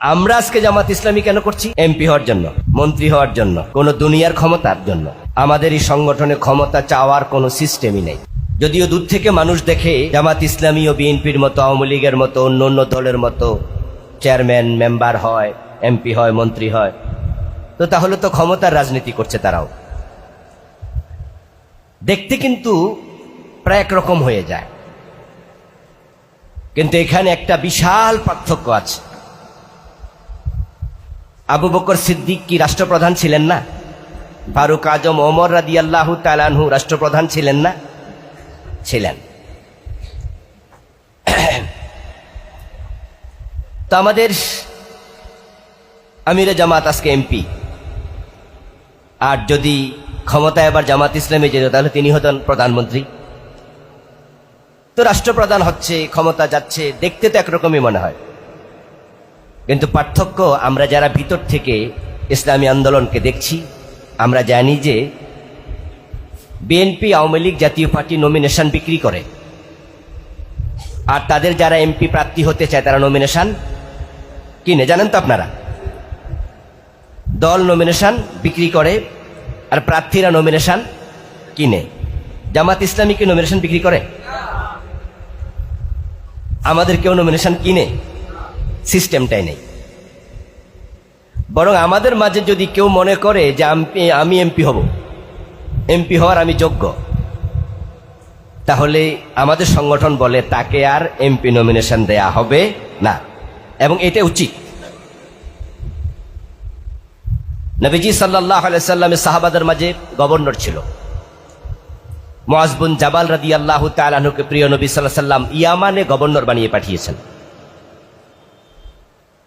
আমরা আজকে জামাত ইসলামী কেন করছি? এমপি হওয়ার জন্য, মন্ত্রী হওয়ার জন্য, কোন দুনিয়ার ক্ষমতার জন্য। আমাদের এই সংগঠনে ক্ষমতা চাওয়ার কোনো সিস্টেমই নেই। যদিও দূর থেকে মানুষ দেখে জামাত ইসলামী ও বিএনপির মতো, আওয়ামী লীগের মতো, অন্য অন্য দলের মতো চেয়ারম্যান মেম্বার হয়, এমপি হয়, মন্ত্রী হয়, তো তাহলে তো ক্ষমতার রাজনীতি করছে তারাও। দেখতে কিন্তু প্রায় একরকম হয়ে যায়, কিন্তু এখানে একটা বিশাল পার্থক্য আছে। আবু বকর সিদ্দিক কি রাষ্ট্রপ্রধান ছিলেন না? ফারুক আজম ওমর রাদিয়াল্লাহু তাআলা আনহু রাষ্ট্রপ্রধান ছিলেন না? ছিলেন। তো আমাদের আমিরে জামাত আজকে এমপি, আর যদি ক্ষমতায় আবার জামাত ইসলামী যেত তাহলে তিনি হতেন প্রধানমন্ত্রী। তো রাষ্ট্রপ্রধান হচ্ছে, ক্ষমতা যাচ্ছে, দেখতে তো একরকমই মনে হয়, কিন্তু পার্থক্য আমরা যারা ভিতর থেকে ইসলামী আন্দোলনকে দেখছি, আমরা জানি যে বিএনপি, আওয়ামী লীগ, জাতীয় পার্টি নমিনেশন বিক্রি করে, আর তাদের যারা এমপি প্রার্থী হতে চায় তারা নমিনেশন কিনে। জানেন তো আপনারা, দল নমিনেশন বিক্রি করে আর প্রার্থীরা নমিনেশন কিনে। জামাত ইসলামী কি নমিনেশন বিক্রি করে? আমাদের কেউ নমিনেশন কিনে? সিস্টেমটাই নেই। বরং আমাদের মাঝে যদি কেউ মনে করে যে আমি এমপি হব, এমপি হওয়ার আমি যোগ্য, তাহলে আমাদের সংগঠন বলে তাকে আর এমপি নমিনেশন দেয়া হবে না, এবং এটা উচিত। নবীজি সাল্লাল্লাহু আলাইহি সাল্লামের সাহাবাদের মাঝে গভর্নর ছিল। মুআজ বিন জাবাল রাদিয়াল্লাহু তাআলা আনহুকে প্রিয় নবী সাল্লাল্লাহু আলাইহি সাল্লাম ইয়ামানে গভর্নর বানিয়ে পাঠিয়েছেন।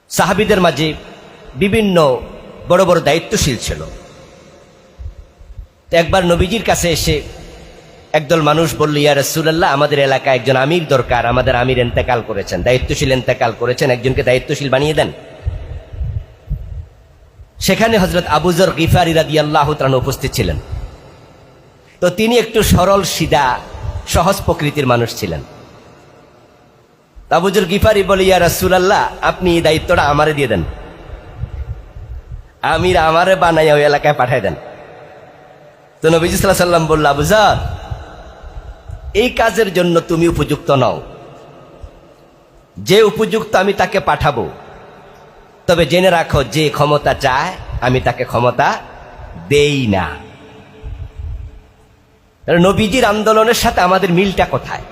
সাহাবীদের মাঝে বিভিন্ন বড় বড় দায়িত্বশীল ছিল। একবার নবীজির কাছে এসে একদল মানুষ বলল, ইয়া রাসূলুল্লাহ, আমাদের এলাকায় একজন আমির দরকার, আমাদের আমির ইন্তেকাল করেছেন, দায়িত্বশীল ইন্তেকাল করেছেন, একজনকে দায়িত্বশীল বানিয়ে দেন। সেখানে হযরত আবু যর গিফারি রাদিয়াল্লাহু তাআলা উপস্থিত ছিলেন। তো তিনি একটু সরল সিধা সহজ প্রকৃতির মানুষ ছিলেন। আবু যর গিফারি বলে, ইয়া রাসূলুল্লাহ, আপনি এই দায়িত্বটা আমারে দিয়ে দেন, আমির আমারে বানাইয়া ওই এলাকায় পাঠায় দেন। তো নবীজি সাল্লাল্লাহু আলাইহি সাল্লাম বলল, আবু যর, এই কাজের জন্য তুমি উপযুক্ত নও, যে উপযুক্ত আমি তাকে পাঠাবো। তবে জেনে রাখো, যে ক্ষমতা চায় আমি তাকে ক্ষমতা দেই না। নবীজির আন্দোলনের সাথে আমাদের মিলটা কোথায়?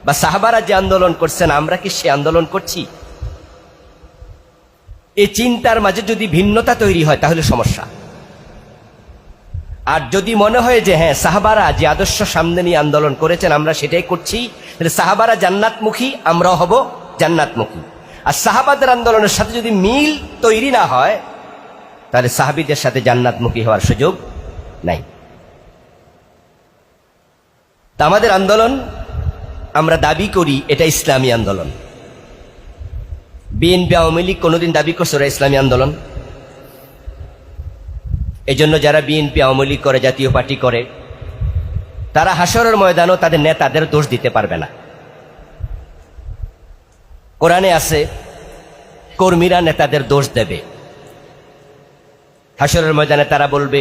বা সাহাবারা যে আন্দোলন করছেন, আমরা কি সে আন্দোলন করছি? এই চিন্তার মাঝে যদি ভিন্নতা তৈরি হয় তাহলে সমস্যা। আর যদি মনে হয় যে হ্যাঁ, সাহাবারা যে আদর্শ সামনে নিয়ে আন্দোলন করেছেন আমরা সেটাই করছি, তাহলে সাহাবারা জান্নাতমুখী, আমরাও হব জান্নাতমুখী। আর সাহাবাদের আন্দোলনের সাথে যদি মিল তৈরি না হয়, তাহলে সাহাবীদের সাথে জান্নাতমুখী হওয়ার সুযোগ নাই। তা আমাদের আন্দোলন, আমরা দাবি করি এটা ইসলামী আন্দোলন। বিএনপি, আওয়ামী লীগ কোনোদিন দাবি করছে ওরা ইসলামী আন্দোলন? এজন্য যারা বিএনপি, আওয়ামী লীগ করে, জাতীয় পার্টি করে, তারা হাসরের ময়দানও তাদের নেতাদের দোষ দিতে পারবে না। কোরআনে আছে, কর্মীরা নেতাদের দোষ দেবে। হাসরের ময়দানে তারা বলবে,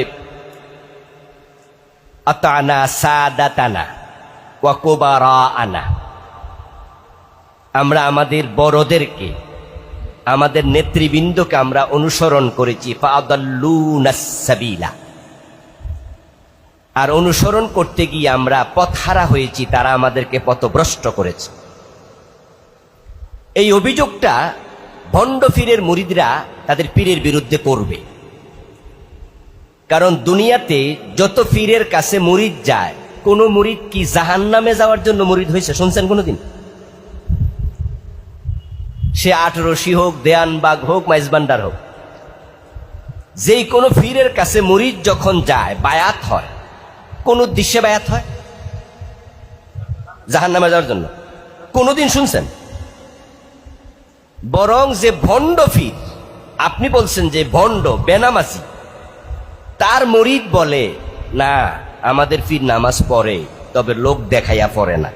আতানা সাদাতানা ওয়া কুবারাআনা, আমরা আমাদের বড়দেরকে, আমাদের নেতৃবৃন্দকে আমরা অনুসরণ করেছি, ফাআদাল্লুনাস সাবিলা, আর অনুসরণ করতে গিয়ে আমরা পথহারা হয়েছি, তারা আমাদেরকে পথভ্রষ্ট করেছে। এই অভিযোগটা ভণ্ড পীরের মুরিদরা তাদের পীরের বিরুদ্ধে করবে। কারণ দুনিয়াতে যত পীরের কাছে মুরিদ যায়, কোন মুরিদ কি জাহান্নামে যাওয়ার জন্য মুরিদ হয়েছে শুনছেন কোনদিন? সে ৮ রশি হোক, দেয়ানবাগ হোক, মাইজবান্ডার হোক, যেই কোনো পীরের কাছে মুরিদ যখন যায়, বায়াত হয়, কোন উদ্দেশ্যে বায়াত হয়? জাহান্নামে যাওয়ার জন্য। কোনদিন শুনছেন? বরং যে ভণ্ড পীর, আপনি বলছেন যে ভণ্ড, বেনামাজি, তার মুরিদ বলে, না, আমাদের পীর নামাজ পড়ে, তবে লোক দেখাইয়া পড়ে না।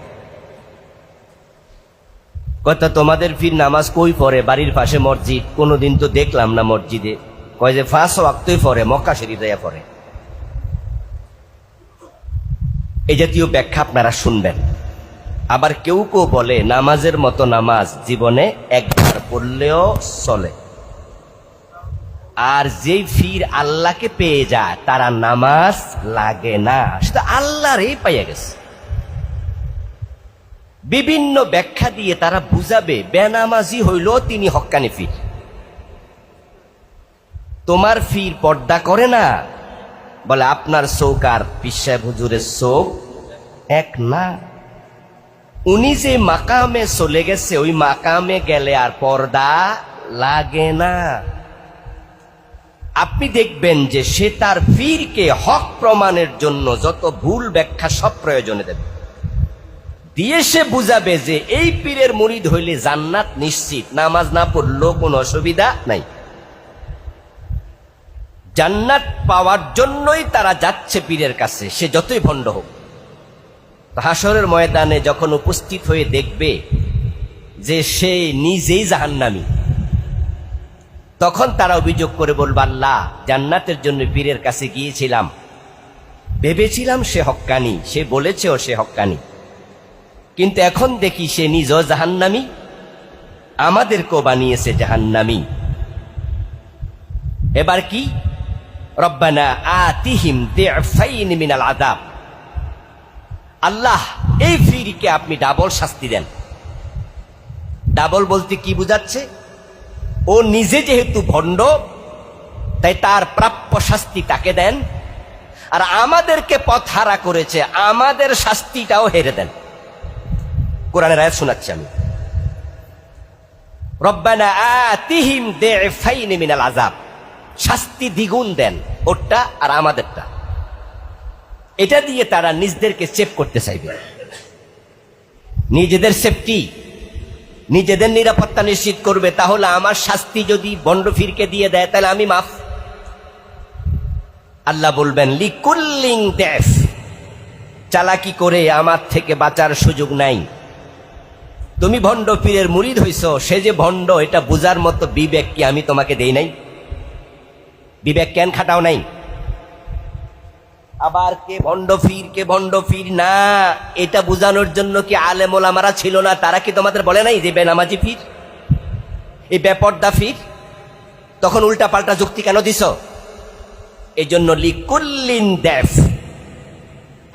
কথা তোমাদের ফির নামাজ কই পড়ে? বাড়ির পাশে মসজিদ, কোনোদিন তো দেখলাম না মসজিদে। কয় যে 5 ওয়াক্তই পড়ে, মক্কা শরীফ যাইয়া পড়ে। এই জাতীয় ব্যাখ্যা আপনারা শুনবেন। আবার কেউ কেউ বলে নামাজের মতো নামাজ জীবনে একবার পড়লেও চলে, আর যেই ফির আল্লাহকে পেয়ে যায় তারা নামাজ লাগে না, সেটা আল্লাহরই পাইয়া গেছে। বিভিন্ন ব্যাখ্যা দিয়ে তারা বুঝাবে বেনামাজি হইল তিনি হক্কানি ফির। তোমার ফির পর্দা করে না, বলে আপনার চোখ আর পীর সাহেব হুজুরের চোখ এক না। উনি যে মাকামে চলে গেছে, ওই মাকামে গেলে আর পর্দা লাগে না। আপনি দেখবেন যে সে তার পীরকে হক প্রমাণের জন্য যত ভুল ব্যাখ্যা সব প্রয়োজনে দেবে, দিয়ে সে বুঝাবে যে এই পীরের মুরিদ হইলে জান্নাত নিশ্চিত, নামাজ না পড়লেও কোনো অসুবিধা নাই। জান্নাত পাওয়ার জন্যই তারা যাচ্ছে পীরের কাছে, সে যতই ভণ্ড হোক। হাসরের ময়দানে যখন উপস্থিত হয়ে দেখবে যে সে নিজেই জাহান্নামী, তখন তারা অভিযোগ করে বলবে, আল্লাহ, জান্নাতের জন্য পীরের কাছে গিয়েছিলাম, ভেবেছিলাম সে হক্কানি, সে বলেছেও সে হক্কানি, কিন্তু এখন দেখি সে নিজেও জাহান্নামী, আমাদেরকেও বানিয়েছে জাহান্নামী। এবার কি? রব্বানা আতিহিম দি'ফাইন মিনাল আযাব। আল্লাহ, এই ফিরকে আপনি ডাবল শাস্তি দেন। ডাবল বলতে কি বুঝাচ্ছে? ও নিজে যেহেতু ভণ্ড, তাই তার প্রাপ্য শাস্তি তাকে দেন, আর আমাদেরকে পথ হারা করেছে, আমাদের শাস্তিটাও হেরে দেন। কোরআনের আয়াত শোনাচ্ছি আমি। রব্বানা আতিহিম দি'ফাইন মিনাল আযাব, শাস্তি দ্বিগুণ দেন, ওরটা আর আমাদেরটা। এটা দিয়ে তারা নিজেদেরকে সেভ করতে চাইবে, নিজেদের সেফটি, নিজেদের নিরাপত্তা নিশ্চিত করবে। তাহলে আমার শাস্তি যদি বন্ড ফিরকে দিয়ে দেয় তাহলে আমি মাফ। আল্লাহ বলবেন লিকুল্লিং দেফ, চালাকি করে আমার থেকে বাঁচার সুযোগ নাই। তুমি ভণ্ড পীরের মুরিদ হইছো, সে যে ভণ্ড এটা বুঝার মতো বিবেক কি আমি তোমাকে দেই নাই? বিবেক কেন খাটাও নাই? আবার কে ভণ্ড ফির কে ভণ্ড ফির না, এটা বুঝানোর জন্য কি আলেম ওলামারা ছিল না? তারা কি তোমাদের বলে নাই যে বেনামাজি ফির, এই বেপর্দা ফির? তখন উল্টা পাল্টা যুক্তি কেন দিছ? এই জন্য লিকুল্লিন দেফ,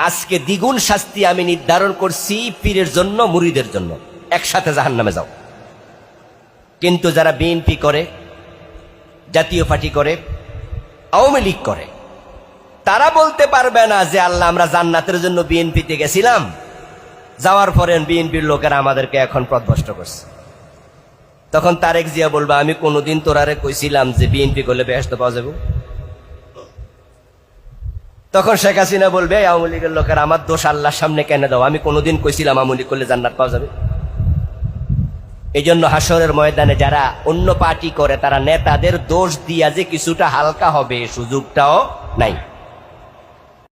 আজকে দ্বিগুণ শাস্তি আমি নির্ধারণ করছি পীরের জন্য, মুরিদের জন্য, একসাথে জাহান্নামে যাও। কিন্তু যারা বিএনপি করে, জাতীয় পার্টি করে, আওয়ামী লীগ করে, তারা বলতে পারবে না যে আল্লাহ, আমরা জান্নাতের জন্য বিএনপিতে গেছিলাম, যাওয়ার পরে বিএনপির লোকেরা আমাদেরকে এখন পথভ্রষ্ট করছে। তখন তারেক জিয়া বলবে, আমি কোনোদিন তোরারে কইছিলাম যে বিএনপি করলে বেহেশত পাওয়া যাবে? তখন শেখ হাসিনা বলবে, আওয়ামী লীগের লোকেরা আমার দোষ আল্লাহর সামনে কেন দাও, আমি কোনোদিন কইছিলাম আওয়ামী লীগ করলে জান্নাত পাওয়া যাবে? এই জন্য হাসরের ময়দানে যারা অন্য পার্টি করে, তারা নেতাদের দোষ দিয়া যে কিছুটা হালকা হবে সুযোগটাও নাই।